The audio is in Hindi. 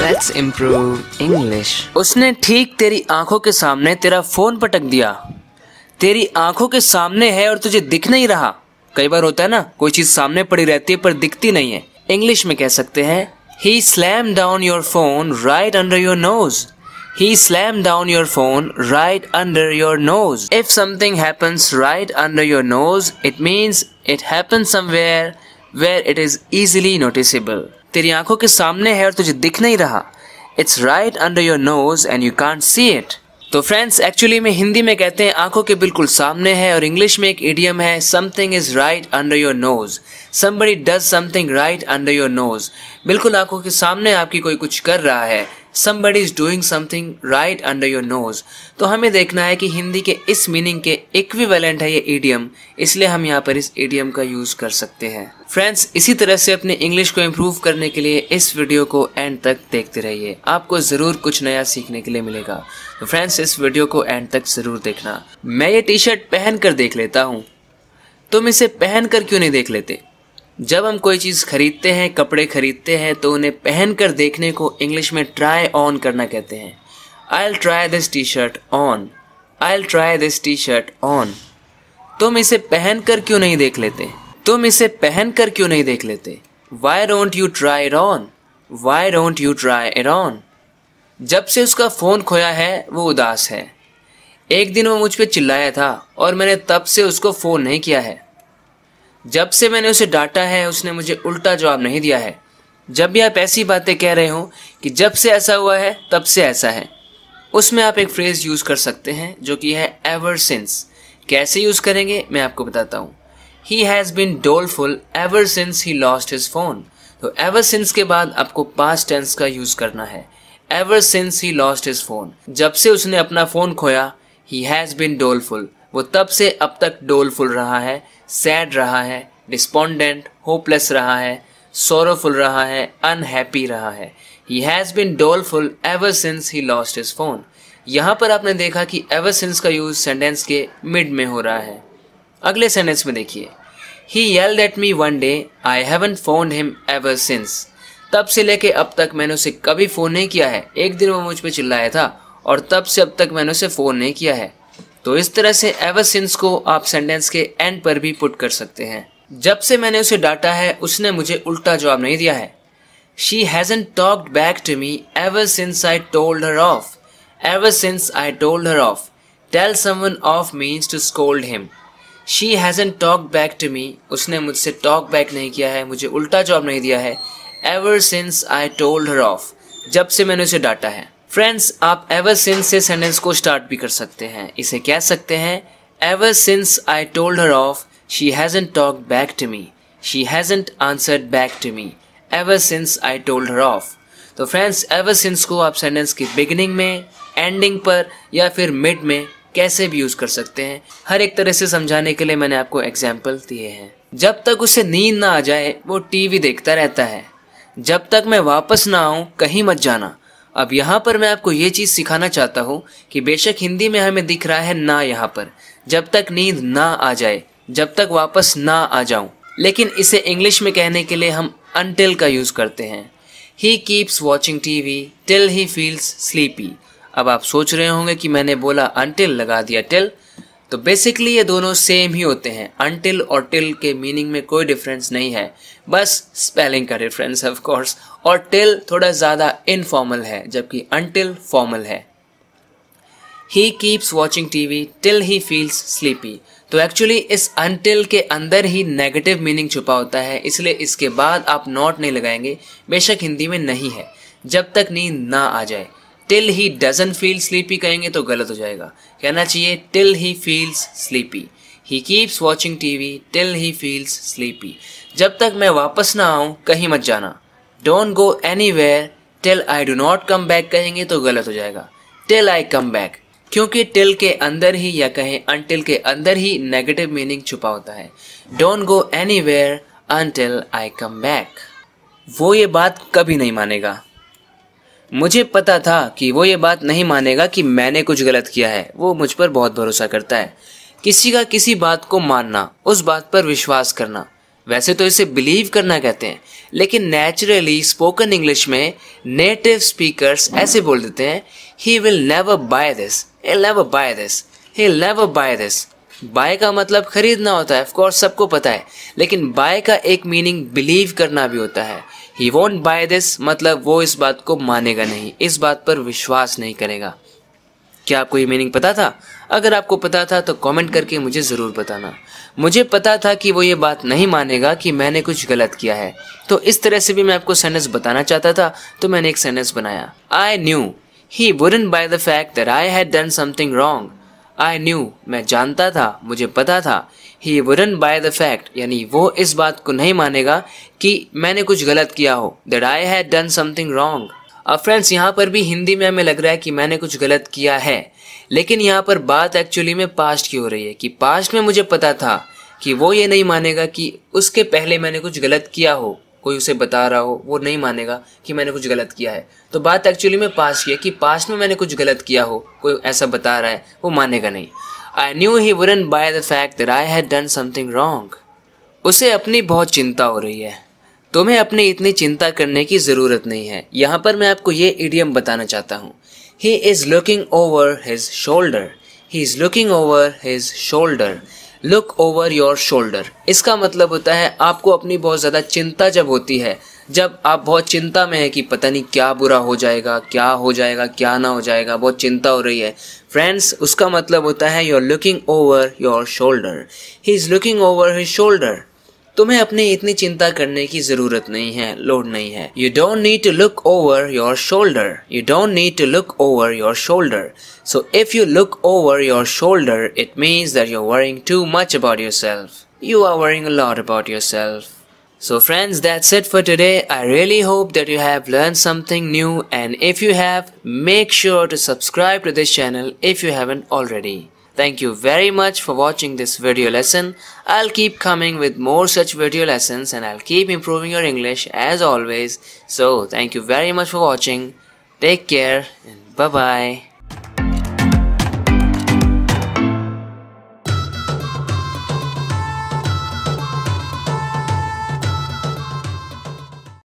Let's improve English. उसने ठीक तेरी आंखों के सामने तेरा फोन पटक दिया। तेरी आंखों के सामने है और तुझे दिख नहीं रहा। कई बार होता है ना, कोई चीज सामने पड़ी रहती है पर दिखती नहीं है। इंग्लिश में कह सकते हैं He slammed down your phone right under your nose. He slammed down your phone right under your nose. If something happens right under your nose, it means it happens somewhere where it is easily noticeable. तेरी आंखों के सामने है और तुझे दिख नहीं रहा। It's right under your nose and you can't see it. तो फ्रेंड्स, एक्चुअली में हिंदी में कहते हैं आंखों के बिल्कुल सामने है, और इंग्लिश में एक इडियम है something is right under your nose. Somebody does something right under your nose. बिल्कुल आंखों के सामने आपकी कोई कुछ कर रहा है। somebody is doing something right under your nose। तो हमें देखना है कि हिंदी के इस मीनिंग के इक्विवेलेंट है ये इडियम, इसलिए हम यहाँ पर इस इडियम का यूज कर सकते हैं। फ्रेंड्स, इसी तरह से अपने इंग्लिश को इम्प्रूव करने के लिए इस वीडियो को एंड तक देखते रहिए, आपको जरूर कुछ नया सीखने के लिए मिलेगा। तो फ्रेंड्स, इस वीडियो को एंड तक जरूर देखना। मैं ये टी शर्ट पहन कर देख लेता हूँ, तुम इसे पहन कर क्यों नहीं देख लेते? जब हम कोई चीज़ खरीदते हैं, कपड़े खरीदते हैं, तो उन्हें पहन कर देखने को इंग्लिश में ट्राई ऑन करना कहते हैं। I'll try this t-shirt on. I'll try this t-shirt on. तुम इसे पहन कर क्यों नहीं देख लेते? तुम इसे पहन कर क्यों नहीं देख लेते? Why don't you try it on? Why don't you try it on? जब से उसका फ़ोन खोया है वो उदास है। एक दिन वो मुझ पे चिल्लाया था और मैंने तब से उसको फ़ोन नहीं किया है। जब से मैंने उसे डांटा है उसने मुझे उल्टा जवाब नहीं दिया है। जब भी आप ऐसी बातें कह रहे हो कि जब से ऐसा हुआ है तब से ऐसा है, उसमें आप एक फ्रेज़ यूज़ कर सकते हैं जो कि है एवर सिंस। कैसे यूज़ करेंगे मैं आपको बताता हूँ। He has been doleful ever since he lost his phone। तो ever since के बाद आपको past tense का यूज़ करना है। Ever since he lost his phone, जब से उसने अपना फ़ोन खोया, he has been doleful, वो तब से अब तक डोलफुल रहा है, सैड रहा है, डिस्पोंडेंट होपलेस रहा है, सोरोफुल रहा है, अनहैप्पी रहा है। He has been doleful ever since he lost his phone। यहाँ पर आपने देखा कि ever since का यूज़ सेंटेंस के मिड में हो रहा है। अगले सेंटेंस में देखिए, He yelled at me one day, I haven't phoned him ever since। तब से लेके अब तक मैंने उसे कभी फ़ोन नहीं किया है। एक दिन वो मुझ पे चिल्लाया था और तब से अब तक मैंने उसे फ़ोन नहीं किया है। तो इस तरह से एवर सिंस को आप सेंटेंस के एंड पर भी पुट कर सकते हैं। जब से मैंने उसे डांटा है उसने मुझे उल्टा जवाब नहीं दिया है। She hasn't talked back to me ever since I told her off। Ever since I told her off। Tell someone off means to scold him। She hasn't talked back to me। उसने मुझसे टॉक बैक नहीं किया है, मुझे उल्टा जवाब नहीं दिया है। Ever since I told her off। जब से मैंने उसे डांटा है। फ्रेंड्स, आप ever since से सेंटेंस को स्टार्ट भी कर सकते हैं। इसे कह सकते हैं Ever since I told her off, she hasn't talked back to me। She hasn't answered back to me। Ever since I told her off। तो फ्रेंड्स, ever since को आप सेंटेंस की बिगिनिंग में, एंडिंग पर या फिर मिड में कैसे भी यूज़ कर सकते हैं। हर एक तरह से समझाने के लिए मैंने आपको एग्जाम्पल दिए हैं। जब तक उसे नींद ना आ जाए वो टीवी देखता रहता है। जब तक मैं वापस ना आऊँ कहीं मत जाना। अब यहाँ पर मैं आपको ये चीज़ सिखाना चाहता हूँ कि बेशक हिंदी में हमें दिख रहा है ना यहाँ पर, जब तक नींद ना आ जाए, जब तक वापस ना आ जाऊँ, लेकिन इसे इंग्लिश में कहने के लिए हम until का यूज़ करते हैं। He keeps watching TV till he feels sleepy। अब आप सोच रहे होंगे कि मैंने बोला until लगा दिया till, तो बेसिकली ये दोनों सेम ही होते हैं। until और till के मीनिंग में कोई डिफरेंस नहीं है, बस स्पेलिंग का डिफरेंस ऑफ कोर्स। और till थोड़ा ज़्यादा इनफॉर्मल है जबकि until फॉर्मल है। He keeps watching TV till he feels sleepy। तो एक्चुअली इस until के अंदर ही नेगेटिव मीनिंग छुपा होता है, इसलिए इसके बाद आप नॉट नहीं लगाएंगे। बेशक हिंदी में नहीं है, जब तक नींद ना आ जाए। Till he doesn't feel sleepy कहेंगे तो गलत हो जाएगा, कहना चाहिए till he feels sleepy। He keeps watching TV till he feels sleepy। जब तक मैं वापस ना आऊँ कहीं मत जाना। Don't go anywhere till I do not come back कहेंगे तो गलत हो जाएगा, till I come back। क्योंकि till के अंदर ही या कहें until के अंदर ही नेगेटिव मीनिंग छुपा होता है। Don't go anywhere until I come back। वो ये बात कभी नहीं मानेगा। मुझे पता था कि वो ये बात नहीं मानेगा कि मैंने कुछ गलत किया है। वो मुझ पर बहुत भरोसा करता है। किसी का किसी बात को मानना, उस बात पर विश्वास करना। वैसे तो इसे बिलीव करना कहते हैं, लेकिन नेचुरली स्पोकन इंग्लिश में नेटिव स्पीकर्स ऐसे बोल देते हैं, he will never buy this, he'll never buy this, he'll never buy this। Buy का मतलब खरीदना होता है, ऑफ कोर्स सबको पता है, लेकिन बाय का एक मीनिंग बिलीव करना भी होता है। ही वोंट बाय दिस मतलब वो इस बात को मानेगा नहीं, इस बात पर विश्वास नहीं करेगा। क्या आपको ये मीनिंग पता था? अगर आपको पता था तो कमेंट करके मुझे ज़रूर बताना। मुझे पता था कि वो ये बात नहीं मानेगा कि मैंने कुछ गलत किया है, तो इस तरह से भी मैं आपको सेंटेंस बताना चाहता था, तो मैंने एक सेंटेंस बनाया। I knew he wouldn't by the fact that I had done something wrong. I knew मैं जानता था, मुझे पता था। ही वुडंट बाय द फैक्ट यानी वो इस बात को नहीं मानेगा कि मैंने कुछ गलत किया हो, that I had done something wrong. अब फ्रेंड्स यहाँ पर भी हिंदी में हमें लग रहा है कि मैंने कुछ गलत किया है, लेकिन यहाँ पर बात एक्चुअली में पास्ट की हो रही है कि पास्ट में मुझे पता था कि वो ये नहीं मानेगा कि उसके पहले मैंने कुछ गलत किया हो, कोई उसे बता रहा हो, वो नहीं मानेगा कि मैंने कुछ गलत किया है। तो बात एक्चुअली में पास्ट की है कि पास्ट में मैंने कुछ गलत किया हो, कोई ऐसा बता रहा है, वो मानेगा नहीं। I knew he wouldn't by the fact that I had done something wrong. उसे अपनी बहुत चिंता हो रही है। तुम्हें अपनी इतनी चिंता करने की ज़रूरत नहीं है। यहाँ पर मैं आपको ये इडियम बताना चाहता हूँ। ही is looking over his shoulder. He is looking over his shoulder. Look over your shoulder, इसका मतलब होता है आपको अपनी बहुत ज़्यादा चिंता जब होती है, जब आप बहुत चिंता में है कि पता नहीं क्या बुरा हो जाएगा, क्या हो जाएगा, क्या ना हो जाएगा, बहुत चिंता हो रही है फ्रेंड्स, उसका मतलब होता है you are looking over your shoulder. He is looking over his shoulder. तुम्हें अपनी इतनी चिंता करने की जरूरत नहीं है, लोड नहीं है। You don't need to look over your shoulder. You don't need to look over your shoulder. So if you look over your shoulder, it means that you're worrying too much about yourself. You are worrying a lot about yourself. So friends, that's it for today. I really hope that you have learned something new, and if you have, make sure to subscribe to this channel if you haven't already. Thank you very much for watching this video lesson. I'll keep coming with more such video lessons and I'll keep improving your English as always. So thank you very much for watching. Take care and bye bye.